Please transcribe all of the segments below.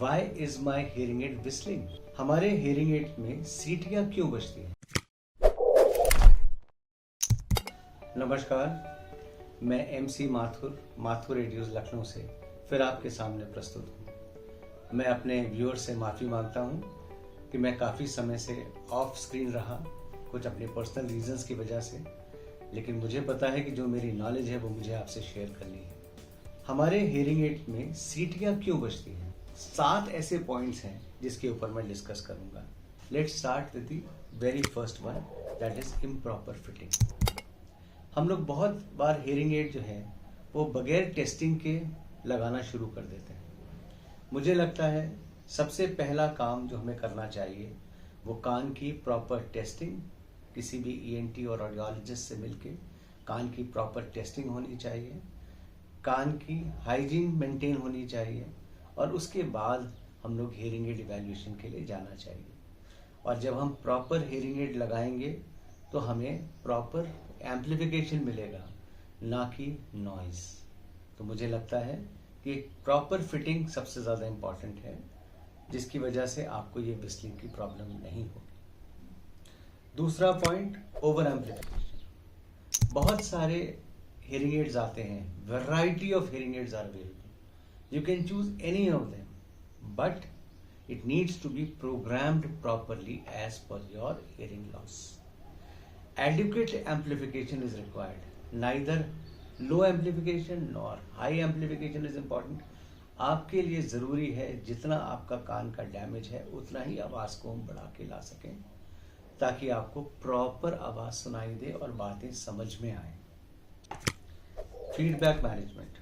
Y is my hearing aid whistling? हमारे hearing aid में सीटियां क्यों बजती हैं? नमस्कार, मैं MC माथुर रेडियोज लखनऊ से फिर आपके सामने प्रस्तुत हूँ। मैं अपने व्यूअर्स से माफ़ी मांगता हूँ कि मैं काफ़ी समय से ऑफ स्क्रीन रहा, कुछ अपने पर्सनल रीजंस की वजह से, लेकिन मुझे पता है कि जो मेरी नॉलेज है वो मुझे आपसे शेयर करनी है। हमारे हेयरिंग एड में सीटियां क्यों बजती हैं? 7 ऐसे पॉइंट्स हैं जिसके ऊपर मैं डिस्कस करूंगा। Let's start with the very first one, that is improper fitting. हम लोग बहुत बार हेयरिंग एड जो है वो बगैर टेस्टिंग के लगाना शुरू कर देते हैं। मुझे लगता है सबसे पहला काम जो हमें करना चाहिए वो कान की प्रॉपर टेस्टिंग, किसी भी ENT और ऑडियोलॉजिस्ट से मिलके कान की प्रॉपर टेस्टिंग होनी चाहिए, कान की हाइजीन मेंटेन होनी चाहिए और उसके बाद हम लोग हेयरिंग एड इवैल्यूएशन के लिए जाना चाहिए। और जब हम प्रॉपर हेयरिंग एड लगाएंगे तो हमें प्रॉपर एम्प्लीफिकेशन मिलेगा, ना कि नॉइज। तो मुझे लगता है कि प्रॉपर फिटिंग सबसे ज़्यादा इम्पॉर्टेंट है, जिसकी वजह से आपको ये विस्लिंग की प्रॉब्लम नहीं होगी। दूसरा पॉइंट, ओवर एम्प्लीफिकेशन। बहुत सारे hearing aids आते हैं, variety of hearing aids are available. You can choose any of them, but it needs to be programmed properly as per your hearing loss. Adequate amplification is required. Neither low amplification nor high amplification is important. आपके लिए ज़रूरी है जितना आपका कान का damage है उतना ही आवाज़ को हम बढ़ा के ला सकें, ताकि आपको प्रॉपर आवाज़ सुनाई दे और बातें समझ में आए। फीडबैक मैनेजमेंट,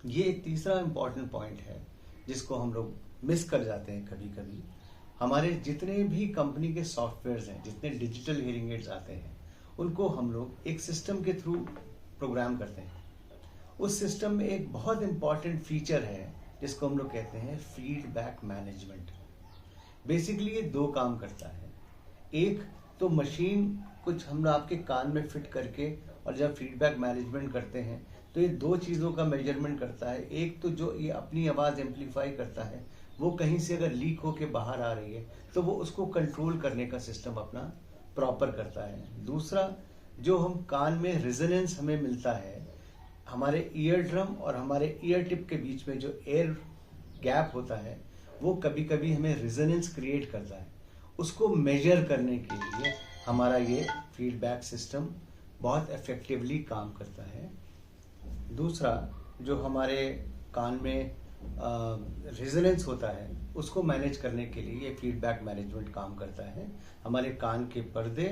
ये एक तीसरा इम्पॉर्टेंट पॉइंट है जिसको हम लोग मिस कर जाते हैं कभी कभी। हमारे जितने भी कंपनी के सॉफ्टवेयर्स हैं, जितने डिजिटल हियरिंग एड्स आते हैं, उनको हम लोग एक सिस्टम के थ्रू प्रोग्राम करते हैं। उस सिस्टम में एक बहुत इम्पॉर्टेंट फीचर है जिसको हम लोग कहते हैं फीडबैक मैनेजमेंट। बेसिकली ये 2 काम करता है। एक तो मशीन कुछ हम आपके कान में फिट करके और जब फीडबैक मैनेजमेंट करते हैं तो ये 2 चीज़ों का मेजरमेंट करता है। एक तो जो ये अपनी आवाज़ एम्पलीफाई करता है, वो कहीं से अगर लीक होके बाहर आ रही है तो वो उसको कंट्रोल करने का सिस्टम अपना प्रॉपर करता है। दूसरा, जो हम कान में रेजोनेंस हमें मिलता है, हमारे ईयर ड्रम और हमारे ईयर टिप के बीच में जो एयर गैप होता है, वो कभी कभी हमें रेजोनेंस क्रिएट करता है। उसको मेजर करने के लिए हमारा ये फीडबैक सिस्टम बहुत इफेक्टिवली काम करता है। दूसरा, जो हमारे कान में रेजोनेंस होता है उसको मैनेज करने के लिए ये फीडबैक मैनेजमेंट काम करता है। हमारे कान के पर्दे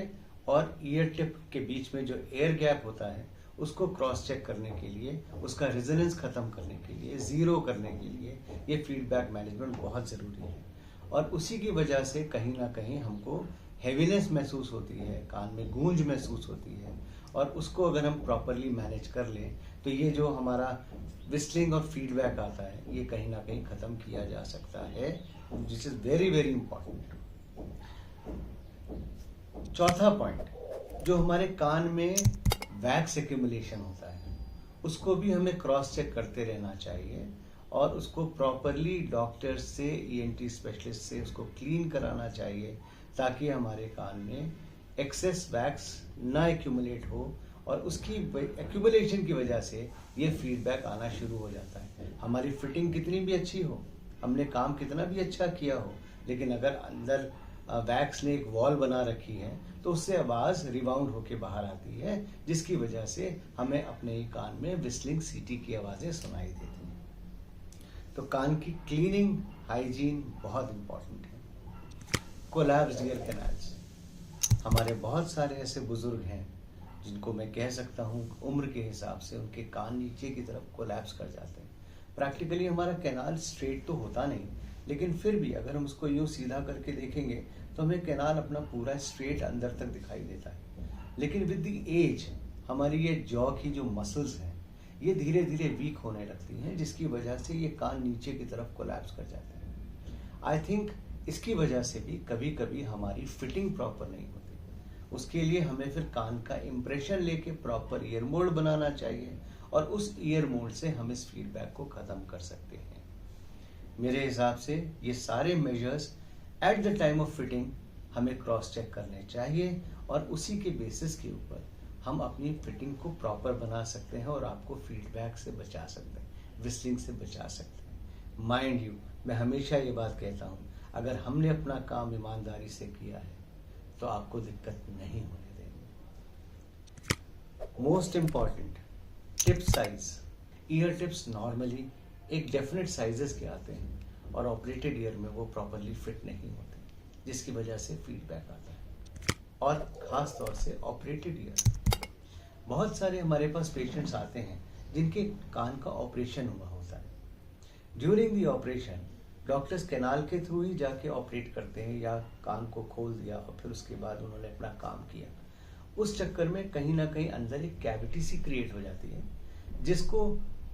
और ईयर टिप के बीच में जो एयर गैप होता है उसको क्रॉस चेक करने के लिए, उसका रेजोनेंस ख़त्म करने के लिए, ज़ीरो करने के लिए ये फीडबैक मैनेजमेंट बहुत ज़रूरी है। और उसी की वजह से कहीं ना कहीं हमको हेवीनेस महसूस होती है, कान में गूंज महसूस होती है, और उसको अगर हम प्रॉपरली मैनेज कर लें तो ये जो हमारा विस्लिंग और फीडबैक आता है ये कहीं ना कहीं ख़त्म किया जा सकता है, this is very very important. चौथा पॉइंट, जो हमारे कान में वैक्स एक्यूमुलेशन होता है उसको भी हमें क्रॉस चेक करते रहना चाहिए और उसको प्रॉपरली डॉक्टर से, ENT स्पेशलिस्ट से उसको क्लीन कराना चाहिए, ताकि हमारे कान में एक्सेस वैक्स ना एक्यूमुलेट हो और उसकी एक्यूमुलेशन की वजह से ये फीडबैक आना शुरू हो जाता है। हमारी फिटिंग कितनी भी अच्छी हो, हमने काम कितना भी अच्छा किया हो, लेकिन अगर अंदर वैक्स ने एक वॉल बना रखी है तो उससे आवाज़ रिबाउंड होके बाहर आती है, जिसकी वजह से हमें अपने ही कान में विस्लिंग सीटी की आवाज़ें सुनाई देती हैं। तो कान की क्लीनिंग, हाइजीन बहुत इम्पॉर्टेंट है। कोलैप्स्ड ईयर कैनाल्स, हमारे बहुत सारे ऐसे बुजुर्ग हैं जिनको मैं कह सकता हूँ उम्र के हिसाब से उनके कान नीचे की तरफ कोलैप्स कर जाते हैं। प्रैक्टिकली हमारा कैनाल स्ट्रेट तो होता नहीं, लेकिन फिर भी अगर हम उसको यूँ सीधा करके देखेंगे तो हमें कैनाल अपना पूरा स्ट्रेट अंदर तक दिखाई देता है। लेकिन विद द एज हमारी ये जॉ की जो मसल्स हैं ये धीरे धीरे वीक होने लगती हैं, जिसकी वजह से ये कान नीचे की तरफ कोलैप्स कर जाते हैं। आई थिंक इसकी वजह से भी कभी कभी हमारी फिटिंग प्रॉपर नहीं होती। उसके लिए हमें फिर कान का इम्प्रेशन लेके प्रॉपर ईयर मोल्ड बनाना चाहिए और उस ईयर मोल्ड से हम इस फीडबैक को ख़त्म कर सकते हैं। मेरे हिसाब से ये सारे measures at the time of fitting हमें क्रॉस चेक करने चाहिए और उसी के बेसिस के ऊपर हम अपनी फिटिंग को प्रॉपर बना सकते हैं और आपको फीडबैक से बचा सकते हैं, विस्लिंग से बचा सकते हैं। माइंड यू, मैं हमेशा ये बात कहता हूँ, अगर हमने अपना काम ईमानदारी से किया है तो आपको दिक्कत नहीं होने देंगे। Most important tip size. Year tips normally एक डेफिनेट साइजेस के आते हैं और ऑपरेटेड ईयर में वो प्रॉपरली फिट नहीं होते, जिसकी वजह से फीडबैक आता है। और ख़ास तौर से ऑपरेटेड ईयर, बहुत सारे हमारे पास पेशेंट्स आते हैं जिनके कान का ऑपरेशन हुआ होता है। During the operation doctors canal के थ्रू ही जाके ऑपरेट करते हैं या कान को खोल दिया और फिर उसके बाद उन्होंने अपना काम किया। उस चक्कर में कहीं ना कहीं अंदर एक कैविटी सी क्रिएट हो जाती है, जिसको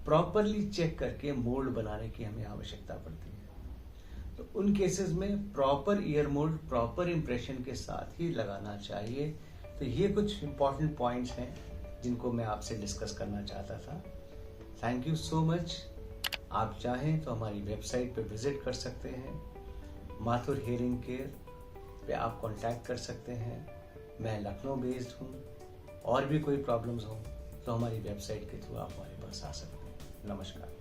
प्रॉपरली चेक करके मोल्ड बनाने की हमें आवश्यकता पड़ती है। तो उन केसेस में proper year mould proper impression के साथ ही लगाना चाहिए। तो ये कुछ इंपॉर्टेंट पॉइंट्स हैं जिनको मैं आपसे डिस्कस करना चाहता था। Thank you so much. आप चाहें तो हमारी वेबसाइट पे विजिट कर सकते हैं, माथुर हियरिंग केयर पे आप कांटेक्ट कर सकते हैं। मैं लखनऊ बेस्ड हूँ। और भी कोई प्रॉब्लम्स हो तो हमारी वेबसाइट के थ्रू आप हमारे पास आ सकते हैं। नमस्कार।